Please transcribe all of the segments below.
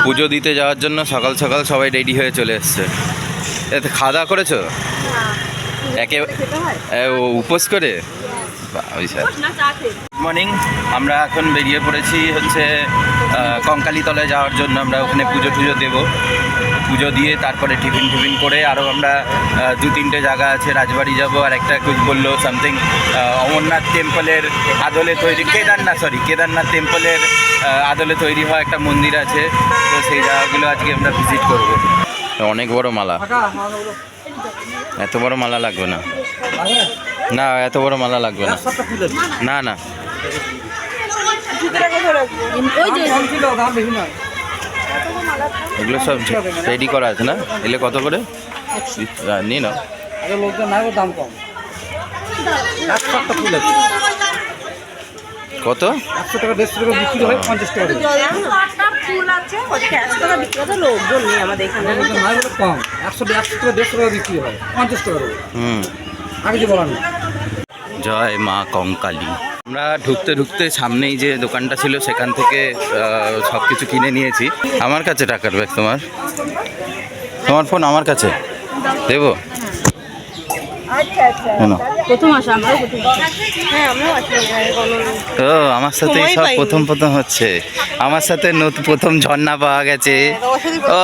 পুজো দিতে যাওয়ার জন্য সকাল সকাল সবাই রেডি হয়ে চলে এসছে। এতে খাওয়া দাওয়া করেছো? একে উপোস করে? Good morning. আমরা এখন বেরিয়ে পড়েছি হচ্ছে কঙ্কালীতলায় যাওয়ার জন্য। আমরা ওখানে পুজো টুজো দেবো, পুজো দিয়ে তারপরে টিফিন টিফিন করে আরও আমরা 2-3টে জায়গা আছে, রাজবাড়ি যাব, আর একটা কুছ বললো সামথিং অমরনাথ টেম্পলের আদলে তৈরি, কেদারনাথ টেম্পলের আদলে তৈরি হওয়া একটা মন্দির আছে, তো সেই জায়গাগুলো আজকে আমরা ভিজিট করব। অনেক বড় মালা, এত বড় মালা লাগবে না, না এত বড় মালা লাগবে না, না না এগুলো সব রেডি করা আছে না? এলে কত করে নিয়ে নাও। কত? 100 টাকা 150 টাকা বিক্রি হয়, 50 টাকা ফুল আছে, 100 টাকা বিক্রি হয়, লোকজন নেই আমাদের এখানে, কম 100 টাকা 150 টাকা বিক্রি হয়, 50 টাকা। আগে যে বলার না। জয় মা কঙ্কালী। আমরা ঢুকতে ঢুকতে সামনেই যে দোকানটা ছিল সেখান থেকে সব কিছু কিনে নিয়েছি। আমার কাছে টাকার ব্যাগ, তোমার ফোন আমার কাছে দেবো? তো আমার সাথেই সব প্রথম হচ্ছে, আমার সাথে প্রথম ঝর্ণা পাওয়া গেছে। ও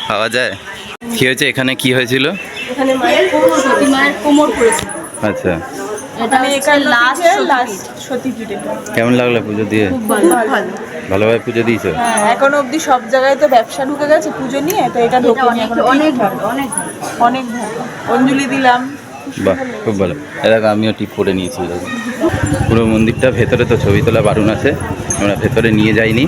পাওয়া যায়। কি হয়েছে এখানে? কি হয়েছিল? আচ্ছা, কেমন লাগলো পুজো দিয়ে? ভালোভাবে পুজো দিয়েছো? এখনো অবধি সব জায়গায় তো ব্যবসা ঢুকে গেছে পুজো নিয়ে, তো এটা অনেক ভালো, অনেক ভালো। অঞ্জলি দিলাম, বাহ খুব ভালো। এরকম আমিও টিপ করে নিয়েছি। পুরো মন্দিরটা ভেতরে তো ছবি তোলা বারণ আছে, আমরা ভেতরে নিয়ে যাইনি,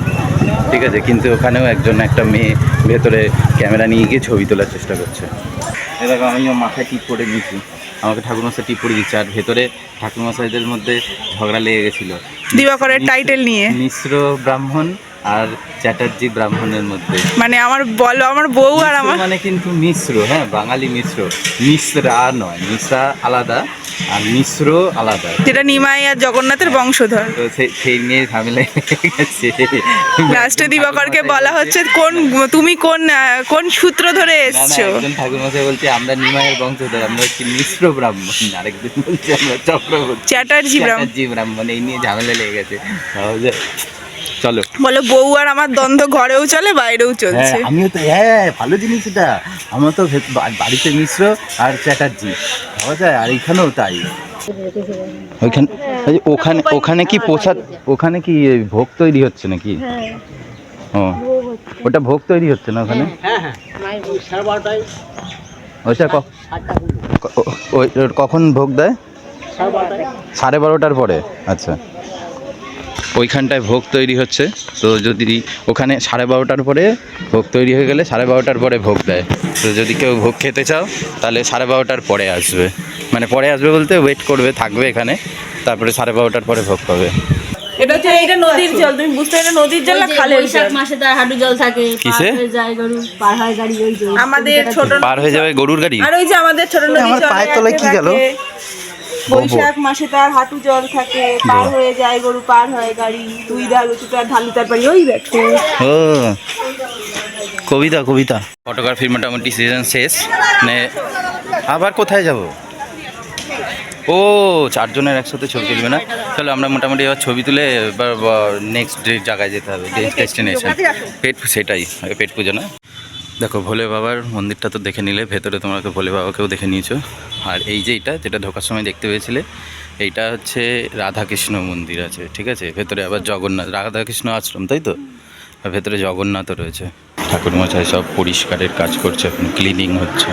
ঠিক আছে, কিন্তু ওখানেও একটা মেয়ে ভেতরে ক্যামেরা নিয়ে গিয়ে ছবি তোলার চেষ্টা করছে। এরকম আমিও মাথায় টিপ করে নিয়েছি, আমাকে ঠাকুরমশাই টিপ করে দিচ্ছে। আর ভেতরে ঠাকুরমশাইদের মধ্যে ঝগড়া লেগে গেছিলো দিবাকরের টাইটেল নিয়ে, মিশ্র ব্রাহ্মণ আর চ্যাটার্জি ব্রাহ্মণের মধ্যে। মানে আমার বউ আর আমার মানে কিন্তু মিশ্র, হ্যাঁ বাঙালি মিশ্র, মিশ্রা নয়, মিশ্রা আলাদা আর মিশ্র আলাদা, যেটা নিমাই আর জগন্নাথের বংশধর। তো সেই নিয়ে ঝামেলা গেছে। লাস্টে দিবাকরকে বলা হচ্ছে তুমি কোন সূত্র ধরে এসছো? একজন ঠাকুরমশাই বলছে আমরা নিমাইয়ের বংশধর, আমরা হচ্ছি মিশ্র ব্রাহ্মণ, আরেকজন বলছে আমরা চক্রবর্তী চ্যাটার্জি ব্রাহ্মণ। এই নিয়ে ঝামেলা লেগে গেছে। চলো বলো, বউ আর আমার দ্বন্দ্ব ঘরেও চলে বাইরেও চলছে। আমিও তো, ভালো জিনিস এটা। আমরা তো বাড়িতে মিশ্র আর চ্যাটার্জি পাওয়া যায়, আর এখানেও তাই। ওখানে কি প্রসাদ, ওখানে কি ভোগ তৈরি হচ্ছে নাকি? ও ওটা ভোগ তৈরি হচ্ছে না ওখানে? ওইটা কখন ভোগ দেয়? 12:30 পরে। আচ্ছা, ওইখানটায় ভোগ তৈরি হচ্ছে, তো যদি ওখানে 12:30 পরে ভোগ তৈরি হয়ে গেলে 12:30 পরে ভোগ দেয়। তো যদি কেউ ভোগ খেতে চাও তাহলে 12:30 পরে আসবে, মানে পরে আসবে বলতে ওয়েট করবে, থাকবে এখানে, তারপরে 12:30 পরে ভোগ পাবে। এটা নদীর জল, তুমি বুঝতে, এটা নদীর জল না খালের জল? মাসে তার হাঁটু জল থাকে, কিসে যায় গরু পার হয় গাড়ি, ওই যে আমাদের ছোট পার হয়ে যাবে গরুর গাড়ি। আর ওই যে আমাদের ছোট নদী, আমার পায়ের তলায় কি গেল? বৈশাখ মাসে তার হাঁটু জল থাকে, পার হয়ে যায় গরু, পার হয় গাড়ি, তুই ঢালু তার ঢালু তার বাড়ি, ওই দেখো। ও কবিতা। ফটোগ্রাফির মোটামুটি সিজন শেষ, মানে আবার কোথায় যাব? ও 4 জনের একসাথে ছবি তুলবে না? চলো আমরা মোটামুটি এবার ছবি তুলে এবার নেক্সট জায়গায় যেতে হবে, ডেস্টিনেশন সেটাই পেট পুজো না। দেখো ভোলে বাবার মন্দিরটা তো দেখে নিলে, ভেতরে তোমরা ভোলে বাবাকেও দেখে নিয়েছো। আর এই যে যেটা ঢোকার সময় দেখতে পেয়েছিলে, এইটা হচ্ছে রাধাকৃষ্ণ মন্দির আছে, ঠিক আছে। ভেতরে আবার জগন্নাথ, রাধাকৃষ্ণ আশ্রম, তাই তো, আর ভেতরে জগন্নাথও রয়েছে। ঠাকুরমশাই সব পরিষ্কারের কাজ করছে, এখন ক্লিনিং হচ্ছে।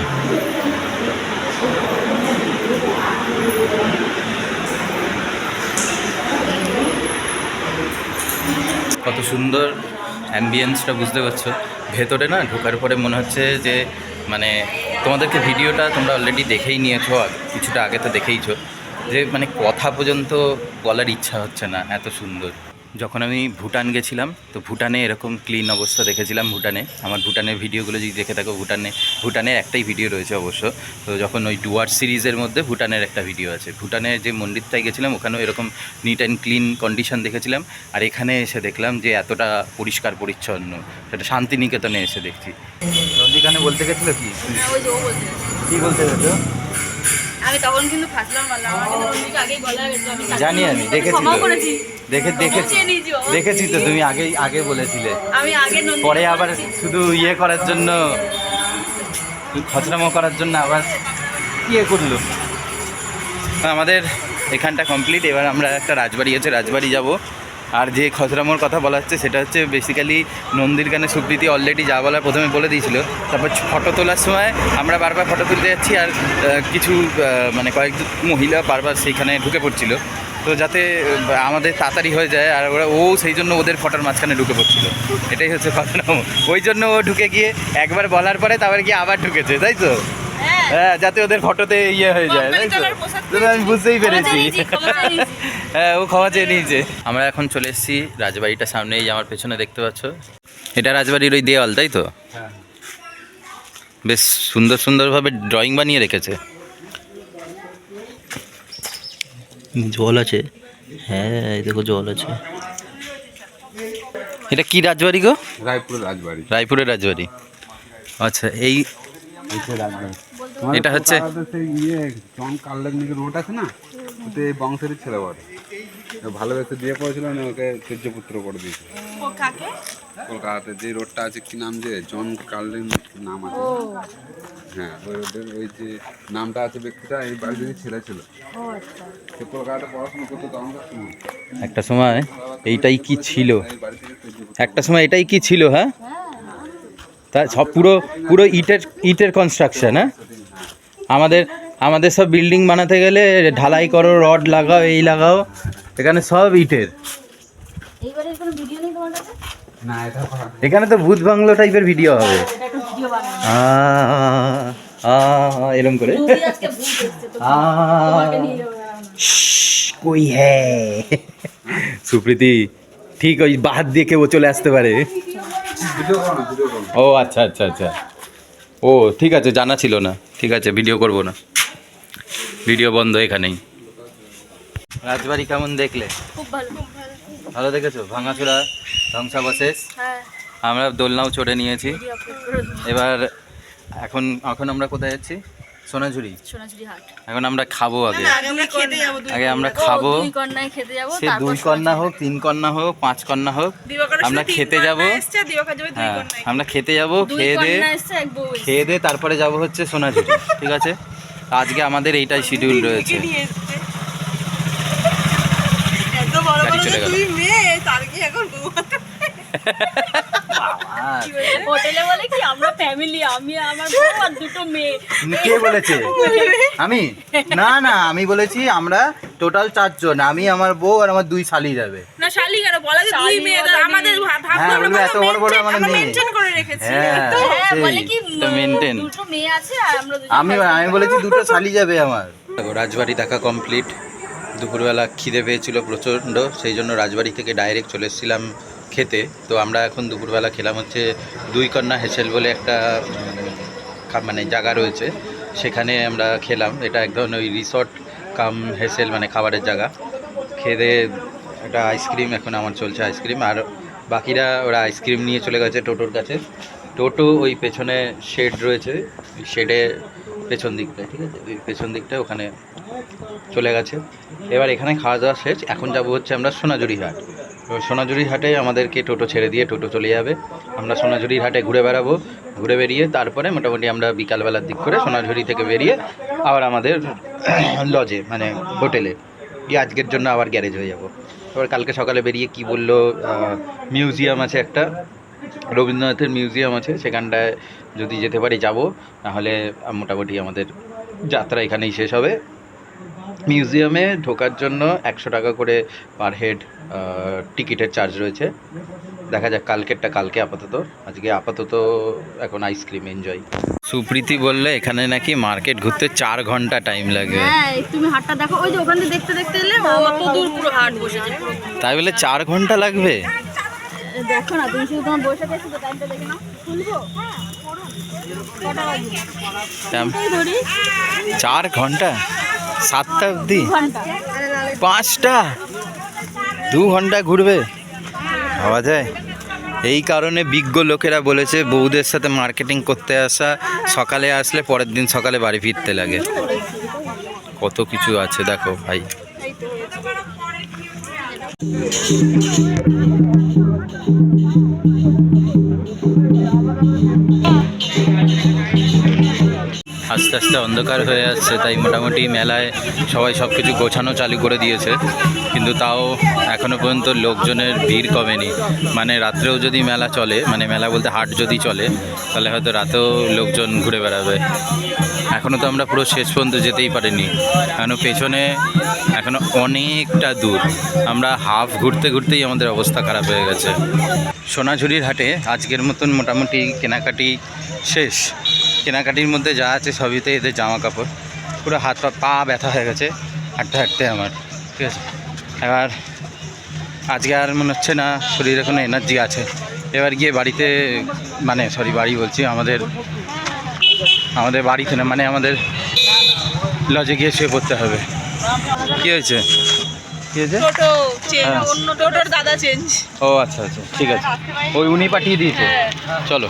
কত সুন্দর অ্যাম্বিয়েন্সটা, বুঝতে পারছো? ভেতরে না ঢোকার পরে মনে হচ্ছে যে, মানে তোমাদেরকে ভিডিওটা তোমরা অলরেডি দেখেই নিয়েছো, কিছুটা আগে তো দেখেইছো, যে মানে কথা পর্যন্ত বলার ইচ্ছা হচ্ছে না, এত সুন্দর। যখন আমি ভুটান গেছিলাম তো ভুটানে এরকম ক্লিন অবস্থা দেখেছিলাম। ভুটানে আমার ভুটানের ভিডিওগুলো যদি দেখে থাকো, ভুটানের একটাই ভিডিও রয়েছে অবশ্য। তো যখন ওই ডুয়ার্স সিরিজের মধ্যে ভুটানের একটা ভিডিও আছে, ভুটানের যে মন্দিরটায় গেছিলাম ওখানেও এরকম নিট অ্যান্ড ক্লিন কন্ডিশন দেখেছিলাম। আর এখানে এসে দেখলাম যে এতটা পরিষ্কার পরিচ্ছন্ন, সেটা শান্তিনিকেতনে এসে দেখছি। নন্দীখানে বলতে গেছিলো কি কী বলতে গেছো? আমি তখন কিন্তু ফাঁসলাম মারলাম, আমার কিন্তু নন্দীকে আগেই বলা গেছে, আমি জানি, আমি দেখেছি ক্ষমাও তো। করেছি। দেখেছি তো, তুমি আগে বলেছিলে। আমি আগে নন্দী পরে আবার শুধু ইয়ে করার জন্য, খচরামো করার জন্য আবার ইয়ে করলো। আমাদের এখানটা কমপ্লিট। এবার আমরা একটা রাজবাড়ি আছে, রাজবাড়ি যাব। আর যে খচরামোর কথা বলা হচ্ছে সেটা হচ্ছে বেসিক্যালি নন্দীরখানে সুপ্রীতি অলরেডি যা বলার প্রথমে বলে দিয়েছিল। তারপর ফটো তোলার সময় আমরা বারবার ফটো তুলতে যাচ্ছি, আর কিছু মানে কয়েকজন মহিলা বারবার সেইখানে ঢুকে পড়ছিল। তো যাতে আমাদের তাড়াতাড়ি হয়ে যায়, আর ও সেই জন্য ওদের ফটোর মাঝখানে ঢুকে পড়ছিল। এটাই হচ্ছে খচরামো। ওই জন্য ও ঢুকে গিয়ে একবার বলার পরে তারপরে গিয়ে আবার ঢুকেছে, তাই তো? হ্যাঁ, যাতে ওদের ফটোতে ইয়ে হয়ে যায়, তাই তো? আমি বুঝতেই পেরেছি। হ্যাঁ, ও ক্ষমা চেয়ে নিয়েছে। আমরা এখন চলে এসেছি রাজবাড়িটার সামনে। এই যে আমার পেছনে দেখতে পাচ্ছ, এটা রাজবাড়ির ওই দেওয়াল, তাই তো? বেশ সুন্দরভাবে ড্রয়িং বানিয়ে রেখেছে। জল আছে, হ্যাঁ এই দেখো জল আছে। এটা কি রাজবাড়ি গো? রায়পুরের রাজবাড়ি। রায়পুরের রাজবাড়ি, আচ্ছা। এই এটা হচ্ছে সেই ইয়ে জন কাল্লাগনিকে রোড আছে না, ওতে এই বংশেরই ছেলে বটে। ভালোবেসে বিয়ে করেছিল না, ওকে তেজ্যপুত্র করে দিয়েছিল। কলকাতাতে যে রোডটা আছে, কি নাম যে জন কার্লেন নাম আছে। হ্যাঁ, ওই রোডের ওই যে নামটা আছে ব্যক্তিটা, এই বাড়ির ছেলে ছিল। সে কলকাতাতে পড়াশোনা করতো তখনকার সময়। একটা সময় এইটাই কি ছিল, এই বাড়ি থেকে তেজ্যপুত্র। একটা সময় এটাই কি ছিল? হ্যাঁ, তা সব পুরো ইটের কনস্ট্রাকশন। হ্যাঁ, আমাদের সব বিল্ডিং বানাতে গেলে ঢালাই করো, রড লাগাও, এই লাগাও, এখানে সব ইটের। এইবারে কোনো ভিডিও নেই তোমার কাছে? না, এটা এখানে তো ভূত বাংলো টাইপের ভিডিও হবে, এটা একটা ভিডিও বানানো। এরম করে। নদী আজকে ভূত এসেছে, তো তোমাকে নিয়ে যাবো। কই হ্যাঁ সুপ্রীতি, ঠিক ওই বাহাত দিয়ে কেউ চলে আসতে পারে। ভিডিও করো না, ভিডিও করো। ও আচ্ছা আচ্ছা আচ্ছা, ও ঠিক আছে, জানা ছিল না। ঠিক আছে, ভিডিও করব না, ভিডিও বন্ধ এখানেই। রাজবাড়ি কেমন দেখলে? খুব ভালো। ভালো দেখেছো? ভাঙাচোরা, ধ্বংসাবশেষ। হ্যাঁ, আমরা দোলনাও চড়ে নিয়েছি। ভিডিও আপলোড করে দিই। এবার এখন আমরা কোথায় যাচ্ছি? সোনাঝুরি। সোনাঝুরি হাট। এখন আমরা খাবো আগে আমরা খেতে যাবো। আগে আমরা খাবো। দুই কন্যায় খেতে যাবো, সে 2 কন্যা হোক, 3 কন্যা হোক, 5 কন্যা হোক, আমরা খেতে যাবো। হ্যাঁ, আমরা খেতে যাবো, দুই খেয়ে দে, কন্যা এসছে, এক বউ এসছে। খেয়ে দে তারপরে যাব হচ্ছে সোনাঝুরি। ঠিক আছে, আজকে আমাদের এইটাই শিডিউল রয়েছে। গাড়ি চলে গেল। হোটেলে বলে কি আমরা ফ্যামিলি, আমি আমার বউ আর দুটো মেয়ে। কে বলেছে? আমি? না, আমি বলেছি আমরা টোটাল 4 জন, আমি, আমার বউ আর আমার 2 শালি যাবে। না শালি কেন বলা যে দুই মেয়ে, আমাদের হ্যাঁ, বলবে এত বড় বড় আমার মেয়ে। মেনটেন করে রেখেছি। হ্যাঁ, বলে কি তো মেনটেন। দুটো মেয়ে আছে আর আমরা দুজন। আমি বলেছি 2টো শালি যাবে আমার। দেখো, রাজবাড়ি দেখা কমপ্লিট। দুপুরবেলা খিদে পেয়েছিল প্রচণ্ড, সেই জন্য রাজবাড়ি থেকে ডাইরেক্ট চলে এসেছিলাম খেতে। তো আমরা এখন দুপুরবেলা খেলাম হচ্ছে 2 কন্যা হেসেল বলে একটা মানে জায়গা রয়েছে, সেখানে আমরা খেলাম। এটা এক ধরনের ওই রিসর্ট কাম হেসেল, মানে খাবারের জায়গা। খেয়ে একটা আইসক্রিম, এখন আমার চলছে আইসক্রিম, আর বাকিরা ওরা আইসক্রিম নিয়ে চলে গেছে টোটোর কাছে। টোটো ওই পেছনে শেড রয়েছে, ওই শেডে পেছন দিকটায়, ঠিক আছে, ওই পেছন দিকটায় ওখানে চলে গেছে। এবার এখানে খাওয়া দাওয়া শেষ, এখন যাবো হচ্ছে আমরা সোনাঝুরি হাট। এবার সোনাঝুরি হাটে আমাদেরকে টোটো ছেড়ে দিয়ে টোটো চলে যাবে। আমরা সোনাঝুরি হাটে ঘুরে বেড়াবো, ঘুরে বেরিয়ে তারপরে মোটামুটি আমরা বিকালবেলার দিক করে সোনাঝুরি থেকে বেরিয়ে আবার আমাদের লজে, মানে হোটেলে গিয়ে আজকের জন্য আবার গ্যারেজ হয়ে যাব। এবার কালকে সকালে বেরিয়ে কি বললো, মিউজিয়াম আছে একটা, রবীন্দ্রনাথের মিউজিয়াম আছে, সেখানটায় যদি যেতে পারি যাব, নাহলে মোটামুটি আমাদের যাত্রা এখানেই শেষ হবে। মিউজিয়ামে ঢোকার জন্য 100 টাকা করে পার হেড টিকিটের চার্জ রয়েছে। দেখা যাক কালকেরটা কালকে, আপাতত আজকে আপাতত এখন আইসক্রিম এনজয়। সুপ্রীতি বললে এখানে নাকি মার্কেট ঘুরতে 4 ঘন্টা টাইম লাগে। হ্যাঁ তুমি হাটটা দেখো, ওই যে ওখানে দেখতে দেখতে এলে অত দূর পুরো হাট বসেছে। তাই বলে 4 ঘন্টা লাগবে? দেখো না তুমি, শুধু তোমার বসে দেখো, টাইমটা দেখে নাও। খুলবো? কটা বাজে? এই ধরি 4 ঘন্টা, 7টা অবধি, ঘন্টা। 5টা, 2 ঘন্টা ঘুরবে, ভাবা যায়? এই কারণে বিজ্ঞ লোকেরা বলেছে বউদের সাথে মার্কেটিং করতে আসা, সকালে আসলে পরের দিন সকালে বাড়ি ফিরতে লাগে। কত কিছু আছে দেখো ভাই। আস্তে আস্তে অন্ধকার হয়ে আসছে, তাই মোটামুটি মেলায় সবাই সব কিছু গোছানো চালু করে দিয়েছে, কিন্তু তাও এখনও পর্যন্ত লোকজনের ভিড় কমেনি। মানে রাত্রেও যদি মেলা চলে, মানে মেলা বলতে হাট যদি চলে, তাহলে হয়তো রাতেও লোকজন ঘুরে বেড়াবে। এখনও তো আমরা পুরো শেষ পর্যন্ত যেতেই পারিনি, এখনও পেছনে এখনও অনেকটা দূর। আমরা হাফ ঘুরতে ঘুরতেই আমাদের অবস্থা খারাপ হয়ে গেছে। সোনাঝুরির হাটে আজকের মতন মোটামুটি কেনাকাটি শেষ। কেনাকাটির মধ্যে যা আছে সবইতে এদের জামা কাপড়। পুরো হাত পা ব্যথা হয়ে গেছে হাঁটতে হাঁটতে আমার, ঠিক আছে? এবার আজকে আর মনে হচ্ছে না শরীরে কোনো এনার্জি আছে। এবার গিয়ে বাড়িতে, মানে সরি বাড়ি বলছি, আমাদের বাড়িতে না, মানে আমাদের লজে গিয়ে শুয়ে পড়তে হবে। কী হয়েছে? কী হয়েছে? টোটো চেঞ্জ, হ্যাঁ। অন্য টোটোর দাদা চেঞ্জ। ও আচ্ছা আচ্ছা, ঠিক আছে, ওই উনি পাঠিয়ে দিয়েছে। চলো।